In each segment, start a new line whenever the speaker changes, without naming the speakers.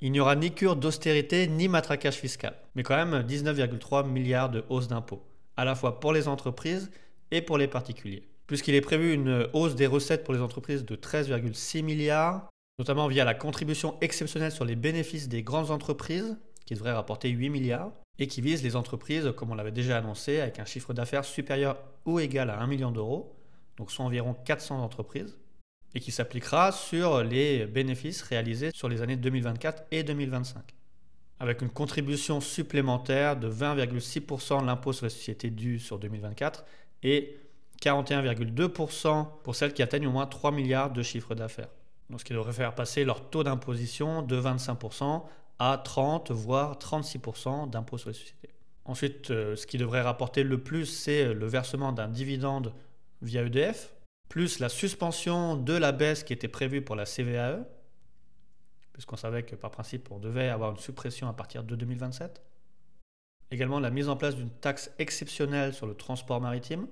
Il n'y aura ni cure d'austérité ni matraquage fiscal, mais quand même 19,3 milliards de hausse d'impôts, à la fois pour les entreprises et pour les particuliers. Puisqu'il est prévu une hausse des recettes pour les entreprises de 13,6 milliards, notamment via la contribution exceptionnelle sur les bénéfices des grandes entreprises, qui devrait rapporter 8 milliards, et qui vise les entreprises, comme on l'avait déjà annoncé, avec un chiffre d'affaires supérieur ou égal à 1 million d'euros, donc soit environ 400 entreprises, et qui s'appliquera sur les bénéfices réalisés sur les années 2024 et 2025, avec une contribution supplémentaire de 20,6% de l'impôt sur les sociétés dû sur 2024 et 41,2% pour celles qui atteignent au moins 3 milliards de chiffre d'affaires. Donc, ce qui devrait faire passer leur taux d'imposition de 25% à 30 voire 36% d'impôt sur les sociétés. Ensuite, ce qui devrait rapporter le plus, c'est le versement d'un dividende via EDF, plus la suspension de la baisse qui était prévue pour la CVAE, puisqu'on savait que par principe on devait avoir une suppression à partir de 2027. Également la mise en place d'une taxe exceptionnelle sur le transport maritime,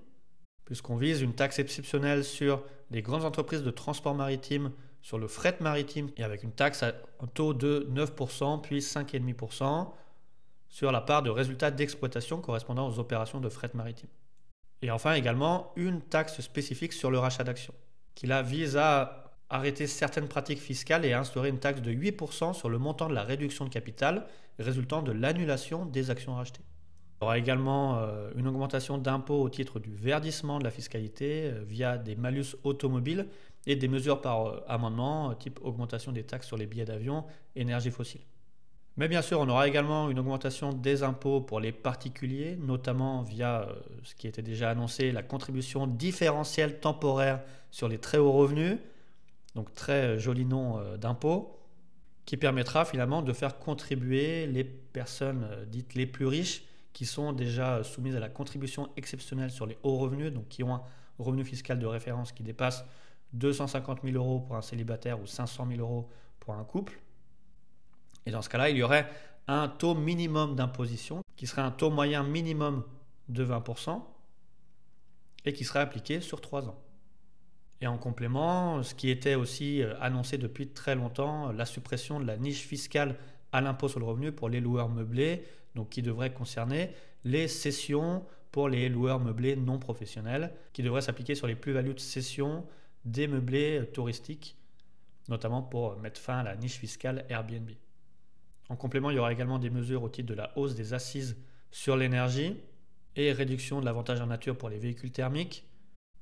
puisqu'on vise une taxe exceptionnelle sur les grandes entreprises de transport maritime, sur le fret maritime, et avec une taxe à un taux de 9%, puis 5,5% sur la part de résultats d'exploitation correspondant aux opérations de fret maritime. Et enfin également une taxe spécifique sur le rachat d'actions, qui là vise à arrêter certaines pratiques fiscales et à instaurer une taxe de 8% sur le montant de la réduction de capital résultant de l'annulation des actions rachetées. Il y aura également une augmentation d'impôts au titre du verdissement de la fiscalité via des malus automobiles et des mesures par amendement type augmentation des taxes sur les billets d'avion, énergie fossile. Mais bien sûr, on aura également une augmentation des impôts pour les particuliers, notamment via ce qui était déjà annoncé, la contribution différentielle temporaire sur les très hauts revenus, donc très joli nom d'impôt, qui permettra finalement de faire contribuer les personnes dites les plus riches qui sont déjà soumises à la contribution exceptionnelle sur les hauts revenus, donc qui ont un revenu fiscal de référence qui dépasse 250 000 euros pour un célibataire ou 500 000 euros pour un couple. Et dans ce cas-là, il y aurait un taux minimum d'imposition qui serait un taux moyen minimum de 20% et qui serait appliqué sur 3 ans. Et en complément, ce qui était aussi annoncé depuis très longtemps, la suppression de la niche fiscale à l'impôt sur le revenu pour les loueurs meublés, donc qui devrait concerner les cessions pour les loueurs meublés non professionnels, qui devrait s'appliquer sur les plus-values de cession des meublés touristiques, notamment pour mettre fin à la niche fiscale Airbnb. En complément, il y aura également des mesures au titre de la hausse des assises sur l'énergie et réduction de l'avantage en nature pour les véhicules thermiques.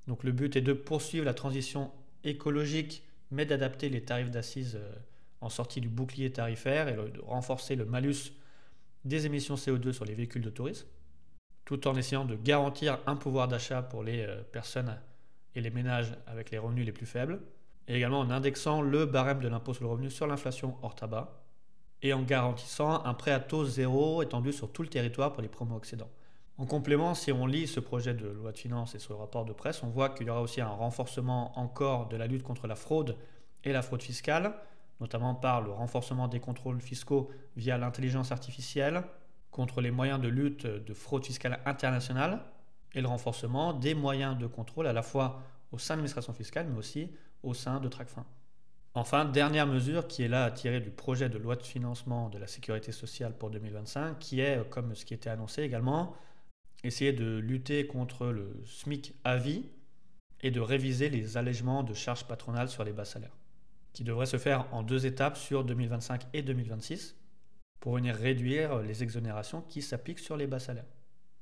Donc le but est de poursuivre la transition écologique, mais d'adapter les tarifs d'assises en sortie du bouclier tarifaire et de renforcer le malus des émissions CO2 sur les véhicules de tourisme, tout en essayant de garantir un pouvoir d'achat pour les personnes et les ménages avec les revenus les plus faibles, et également en indexant le barème de l'impôt sur le revenu sur l'inflation hors tabac, et en garantissant un prêt à taux zéro étendu sur tout le territoire pour les primo-accédants. En complément, si on lit ce projet de loi de finances et ce rapport de presse, on voit qu'il y aura aussi un renforcement encore de la lutte contre la fraude et la fraude fiscale, notamment par le renforcement des contrôles fiscaux via l'intelligence artificielle, contre les moyens de lutte de fraude fiscale internationale et le renforcement des moyens de contrôle à la fois au sein de l'administration fiscale mais aussi au sein de Tracfin. Enfin, dernière mesure qui est là tirée du projet de loi de financement de la sécurité sociale pour 2025, qui est, comme ce qui était annoncé également, essayer de lutter contre le SMIC à vie et de réviser les allègements de charges patronales sur les bas salaires, qui devrait se faire en 2 étapes sur 2025 et 2026 pour venir réduire les exonérations qui s'appliquent sur les bas salaires.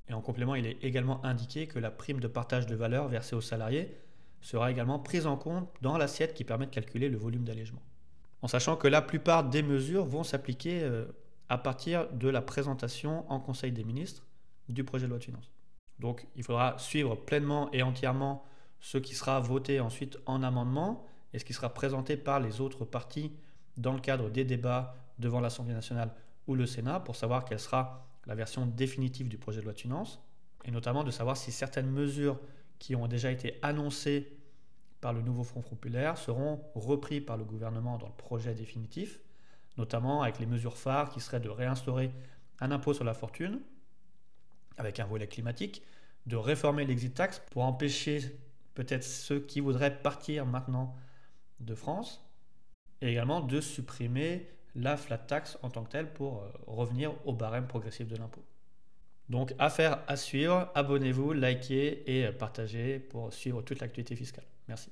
Et en complément, il est également indiqué que la prime de partage de valeur versée aux salariés sera également prise en compte dans l'assiette qui permet de calculer le volume d'allègement. En sachant que la plupart des mesures vont s'appliquer à partir de la présentation en Conseil des ministres du projet de loi de finances. Donc il faudra suivre pleinement et entièrement ce qui sera voté ensuite en amendement et ce qui sera présenté par les autres partis dans le cadre des débats devant l'Assemblée nationale ou le Sénat pour savoir quelle sera la version définitive du projet de loi de finances et notamment de savoir si certaines mesures qui ont déjà été annoncées par le nouveau Front populaire seront reprises par le gouvernement dans le projet définitif, notamment avec les mesures phares qui seraient de réinstaurer un impôt sur la fortune avec un volet climatique, de réformer l'exit tax pour empêcher peut-être ceux qui voudraient partir maintenant de France, et également de supprimer la flat tax en tant que telle pour revenir au barème progressif de l'impôt. Donc affaire à suivre, abonnez-vous, likez et partagez pour suivre toute l'actualité fiscale. Merci.